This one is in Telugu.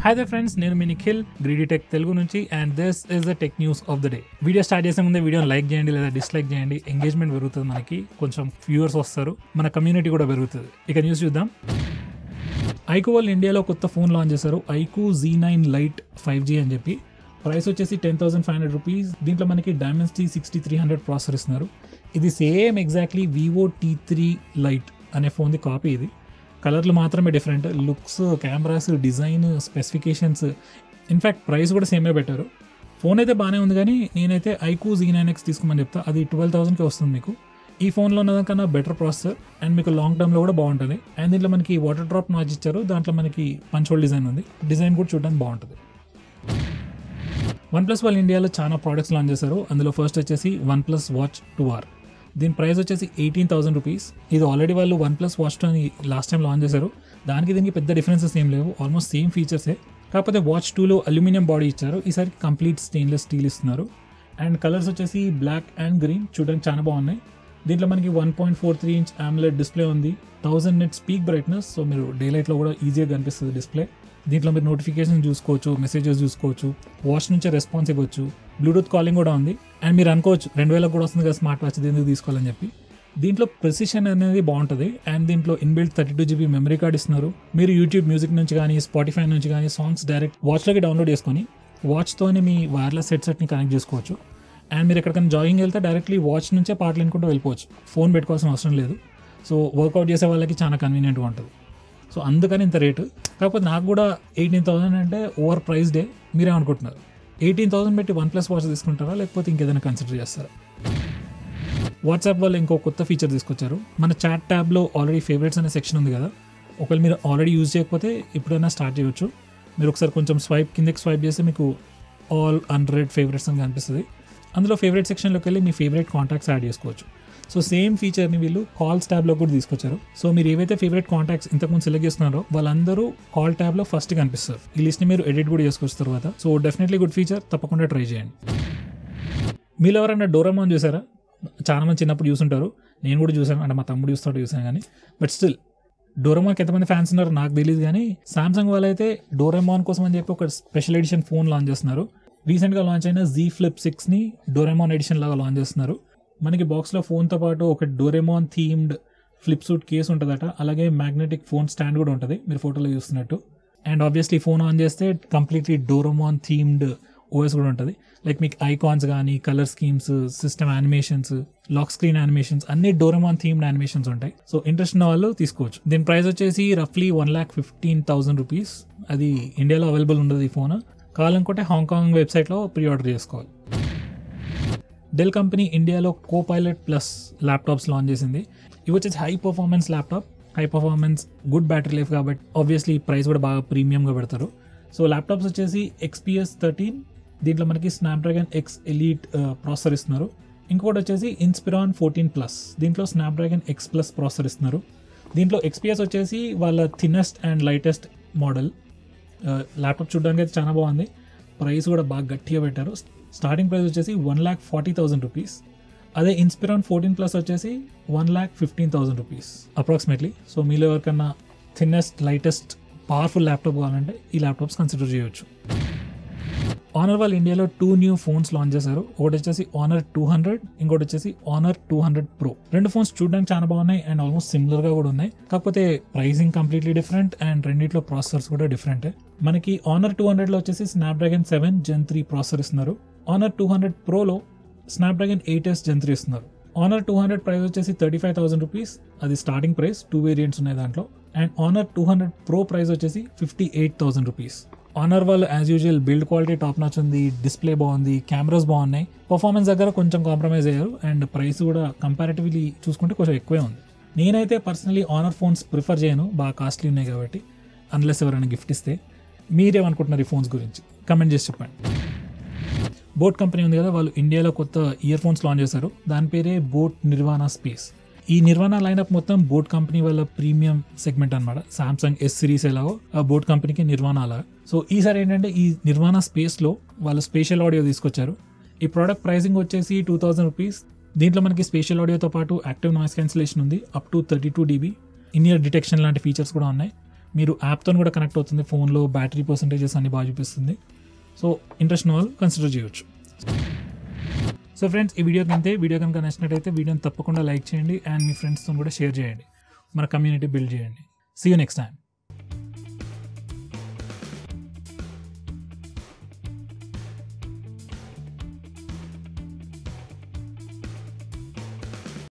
హాయ్ దే ఫ్రెండ్స్, నేను మీ నిఖిల్ గ్రీడీ టెక్ తెలుగు నుంచి and this is the tech news of the day. Video start చేసే ముందే వీడియోని లైక్ చేయండి లేదా డిస్లైక్ చేయండి. ఎంగేజ్మెంట్ పెరుగుతుంది, మనకి కొంచెం వ్యూవర్స్ వస్తారు, మన కమ్యూనిటీ కూడా పెరుగుతుంది. ఇక న్యూస్ చూద్దాం. ఐకూ వాళ్ళు ఇండియాలో కొత్త ఫోన్ లాంచ్ చేశారు, ఐకూ Z9 Lite 5G అని చెప్పి. ప్రైస్ వచ్చేసి 10,500 రూపీస్. దీంట్లో మనకి Dimensity 6300 ప్రాసెసర్ ఇస్తున్నారు. ఇది same exactly Vivo T3 Lite అనే ఫోన్ది కాపీ. ఇది కలర్లు మాత్రమే different, looks, cameras, design, specifications, in fact price కూడా సేమే పెట్టారు. ఫోన్ అయితే బాగానే ఉంది, కానీ నేనైతే ఐకూ Z9X తీసుకోమని చెప్తా. అది 12,000కి వస్తుంది మీకు. ఈ ఫోన్లో ఉన్నదానికన్నా బెటర్ ప్రాసెసర్ అండ్ మీకు లాంగ్ టర్మ్లో కూడా బాగుంటుంది. అండ్ దీంట్లో మనకి వాటర్ డ్రాప్ నాచ్ ఇచ్చారు, దాంట్లో మనకి పంచ్ హోల్ డిజైన్ ఉంది. డిజైన్ కూడా చూడడానికి బాగుంటుంది. OnePlus వాళ్ళు ఇండియాలో చాలా ప్రోడక్ట్స్ లాంచ్ చేశారు. అందులో ఫస్ట్ వచ్చేసి OnePlus Watch 2R. దీని ప్రైస్ వచ్చేసి 18,000 రూపీస్. ఇది ఆల్రెడీ వాళ్ళు OnePlus Watch 2 అని లాస్ట్ టైం లాంచ్ చేశారు. దానికి దీనికి పెద్ద డిఫరెన్సెస్ ఏం లేవు, ఆల్మోస్ట్ సేమ్ ఫీచర్సే. కాకపోతే Watch 2లో అల్యూమినియం బాడీ ఇచ్చారు, ఈసారి కంప్లీట్ స్టెయిన్లెస్ స్టీల్ ఇస్తున్నారు. అండ్ కలర్స్ వచ్చేసి బ్లాక్ అండ్ గ్రీన్, చూడడానికి చాలా బాగున్నాయి. దీంట్లో మనకి 1.43 ఇంచ్ AMOLED డిస్ప్లే ఉంది, 1000 nits పీక్ బ్రైట్నెస్, సో మీరు డే లైట్లో కూడా ఈజీగా కనిపిస్తుంది డిస్ప్లే. దీంట్లో మీరు నోటిఫికేషన్ చూసుకోవచ్చు, మెసేజెస్ చూసుకోవచ్చు, వాచ్ నుంచే రెస్పాన్స్ ఇవ్వచ్చు, బ్లూటూత్ కాలింగ్ కూడా ఉంది. అండ్ మీరు అనుకోవచ్చు 2000 కూడా వస్తుంది కదా స్మార్ట్ వాచ్, ఎందుకు తీసుకోవాలని చెప్పి. దీంట్లో ప్రెసిషన్ అనేది బాగుంటుంది. అండ్ దీంట్లో ఇన్బిల్ట్ 32GB మెమరీ కార్డ్ ఇస్తున్నారు. మీరు యూట్యూబ్ మ్యూజిక్ నుంచి కానీ, స్పాటిఫై నుంచి కానీ సాంగ్స్ డైరెక్ట్ వాచ్లోకి డౌన్లోడ్ చేసుకొని వాచ్తోనే మీ వైర్లెస్ హెడ్సెట్ని కనెక్ట్ చేసుకోవచ్చు. అండ్ మీరు ఎక్కడికైనా జాగింగ్ వెళ్తే డైరెక్ట్లీ వాచ్ నుంచే పాటలు వినుకుంటూ వెళ్ళిపోవచ్చు, ఫోన్ పెట్టుకోవాల్సిన అవసరం లేదు. సో వర్కౌట్ చేసే వాళ్ళకి చాలా కన్వీనియంట్గా ఉంటుంది. సో అందుకని ఇంత రేటు. కాకపోతే నాకు కూడా 18,000 అంటే ఓవర్ ప్రైస్ డే. మీరేమనుకుంటున్నారు? 18,000 పెట్టి OnePlus వాచ్ తీసుకుంటారా, లేకపోతే ఇంకేదైనా కన్సిడర్ చేస్తారా? వాట్సాప్ వాళ్ళు ఇంకో కొత్త ఫీచర్ తీసుకొచ్చారు. మన చాట్ ట్యాబ్లో ఆల్రెడీ ఫేవరెట్స్ అనే సెక్షన్ ఉంది కదా, ఒకవేళ మీరు ఆల్రెడీ యూజ్ చేయకపోతే ఇప్పుడైనా స్టార్ట్ చేయొచ్చు. మీరు ఒకసారి కొంచెం కిందకి స్వైప్ చేస్తే మీకు ఆల్ 100 ఫేవరెట్స్ అని కనిపిస్తుంది. అందులో ఫేవరెట్ సెక్షన్లోకి వెళ్ళి మీ ఫేవరెట్ కాంటాక్ట్స్ యాడ్ చేసుకోవచ్చు. సో సేమ్ ఫీచర్ని వీళ్ళు కాల్స్ ట్యాబ్లో కూడా తీసుకొచ్చారు. సో మీరు ఏవైతే ఫేవరెట్ కాంటాక్ట్స్ ఇంతకుముందు సెలెక్ట్ చేస్తున్నారో వాళ్ళందరూ కాల్ ట్యాబ్లో ఫస్ట్ కనిపిస్తారు. ఈ లిస్ట్ని మీరు ఎడిట్ కూడా చేసుకోవచ్చు తర్వాత. సో డెఫినెట్లీ గుడ్ ఫీచర్, తప్పకుండా ట్రై చేయండి. మీరు ఎవరైనా డోరేమోన్ చూసారా? చాలా మంది చిన్నప్పుడు చూసుంటారు, నేను కూడా చూసాను, అంటే మా తమ్ముడు చూసాను. కానీ బట్ స్టిల్ డోరేమోన్కి ఎంతమంది ఫ్యాన్స్ ఉన్నారో నాకు తెలియదు. కానీ సామ్సంగ్ వాళ్ళైతే డోరేమోన్ కోసం అని చెప్పి ఒక స్పెషల్ ఎడిషన్ ఫోన్ లాంచ్ చేస్తున్నారు. రీసెంట్గా లాంచ్ అయిన Z Flip 6ని డోరేమోన్ ఎడిషన్ లాగా లాంచ్ చేస్తున్నారు. మనకి బాక్స్లో ఫోన్తో పాటు ఒక Doraemon themed flip suit case ఉంటుందట, అలాగే మ్యాగ్నెటిక్ ఫోన్ స్టాండ్ కూడా ఉంటుంది మీరు ఫోటోలో చూస్తున్నట్టు. అండ్ ఆబ్వియస్లీ ఫోన్ ఆన్ చేస్తే కంప్లీట్లీ డోరేమోన్ థీమ్డ్ ఓఎస్ కూడా ఉంటుంది. లైక్ మీకు ఐకాన్స్ కానీ, colour schemes, system animations, lock screen animations, అన్ని డోరేమోన్ థీమ్డ్ యానిమేషన్స్ ఉంటాయి. సో ఇంట్రెస్ట్ ఉన్న వాళ్ళు తీసుకోవచ్చు. దీని ప్రైస్ వచ్చేసి రఫ్లీ 1,15,000 రూపీస్. అది ఇండియాలో అవైలబుల్ ఉండదు ఈ ఫోన్. కావాలనుకుంటే హాంకాంగ్ వెబ్సైట్లో ప్రీ ఆర్డర్ చేసుకోవాలి. డెల్ కంపెనీ ఇండియాలో కోపైలట్ ప్లస్ ల్యాప్టాప్స్ లాంచ్ చేసింది. ఇవి వచ్చేసి high performance laptop, high performance, good battery life, కాబట్టి ఆబ్వియస్లీ ప్రైస్ కూడా బాగా ప్రీమియంగా పెడతారు. సో ల్యాప్టాప్స్ వచ్చేసి XPS 13, దీంట్లో మనకి స్నాప్డ్రాగన్ X Elite ప్రాసెసర్ ఇస్తున్నారు. ఇంకొకటి వచ్చేసి Inspiron 14+, దీంట్లో స్నాప్డ్రాగన్ X Plus ప్రాసెసర్ ఇస్తున్నారు. దీంట్లో XPS వచ్చేసి వాళ్ళ thinnest and lightest model. Laptop చూడడానికి అయితే చాలా బాగుంది, ప్రైస్ కూడా బాగా గట్టిగా పెట్టారు. స్టార్టింగ్ ప్రైస్ వచ్చేసి 1,40,000 రూపీస్. అదే Inspiron 14+ వచ్చేసి 1,15,000 రూపీస్ అప్రాక్సిమేట్లీ. సో మీలో ఎవరికన్నా థిన్నెస్ట్, లైటెస్ట్, పవర్ఫుల్ ల్యాప్టాప్ కావాలంటే ఈ ల్యాప్టాప్స్ కన్సిడర్ చేయొచ్చు. Honor వాళ్ళు ఇండియాలో 2 న్యూ ఫోన్స్ లాంచ్ చేశారు. ఒకటి వచ్చేసి Honor 200, ఇంకోటి వచ్చేసి Honor 200 Pro. రెండు ఫోన్స్ చూడడానికి చాలా బాగున్నాయి అండ్ ఆల్మోస్ట్ సిమిలర్గా కూడా ఉన్నాయి. కాకపోతే ప్రైసింగ్ కంప్లీట్లీ డిఫరెంట్ అండ్ రెండిట్లో ప్రాసెసర్స్ కూడా డిఫరెంటే. మనకి Honor 200లో వచ్చేసి స్నాప్డ్రాగన్ 7 Gen 3 ప్రాసెసర్ ఇస్తున్నారు. Honor 200 Proలో స్నాప్డ్రాగన్ 8S Gen 3 ఇస్తున్నారు. Honor 200 ప్రైస్ వచ్చేసి 35,000 రూపీస్. అది స్టార్టింగ్ ప్రైస్, 2 వేరియంట్స్ ఉన్నాయి దాంట్లో. అండ్ Honor 200 Pro ప్రైస్ వచ్చేసి 58,000 రూపీస్. Honor వాళ్ళు as usual build quality top notch ఉంది, డిస్ప్లే బాగుంది, కెమెరాస్ బాగున్నాయి. పర్ఫార్మెన్స్ దగ్గర కొంచెం కాంప్రమైజ్ అయ్యారు అండ్ ప్రైస్ కూడా కంపారిటివ్లీ చూసుకుంటే కొంచెం ఎక్కువే ఉంది. నేనైతే పర్సనలీ Honor ఫోన్స్ ప్రిఫర్ చేయను, బాగా కాస్ట్లీ ఉన్నాయి కాబట్టి, అన్లెస్ ఎవరైనా గిఫ్ట్ ఇస్తే. మీరేమనుకుంటున్నారు ఈ ఫోన్స్ గురించి? కమెంట్ చేసి చెప్పండి. బోట్ కంపెనీ ఉంది కదా, వాళ్ళు ఇండియాలో కొత్త ఇయర్ ఫోన్స్ లాంచ్ చేశారు. దాని పేరే బోట్ నిర్వాణా స్పేస్. ఈ నిర్వాణా లైనప్ మొత్తం బోట్ కంపెనీ వాళ్ళ ప్రీమియం సెగ్మెంట్ అనమాట. సామ్సంగ్ S సిరీస్ ఎలాగో ఆ బోట్ కంపెనీకి నిర్వాణా అలాగా. సో ఈసారి ఏంటంటే ఈ నిర్వాణా స్పేస్లో వాళ్ళు స్పేషల్ ఆడియో తీసుకొచ్చారు. ఈ ప్రోడక్ట్ ప్రైసింగ్ వచ్చేసి 2,000 రూపీస్. దీంట్లో మనకి స్పేషల్ ఆడియోతో పాటు యాక్టివ్ నాయిస్ క్యాన్సిలేషన్ ఉంది, up to 32 dB. In year detection లాంటి ఫీచర్స్ కూడా ఉన్నాయి. మీరు యాప్తో కూడా కనెక్ట్ అవుతుంది, ఫోన్లో బ్యాటరీ పర్సంటేజెస్ అన్ని బాగా చూపిస్తుంది. సో ఇంట్రెస్ట్ ఉన్న వాళ్ళు కన్సిడర్ చేయొచ్చు. సో ఫ్రెండ్స్, ఈ వీడియో కనుక నచ్చినట్టయితే వీడియోని తప్పకుండా లైక్ చేయండి అండ్ మీ ఫ్రెండ్స్తో కూడా షేర్ చేయండి. మన కమ్యూనిటీ బిల్డ్ చేయండి. See you next time.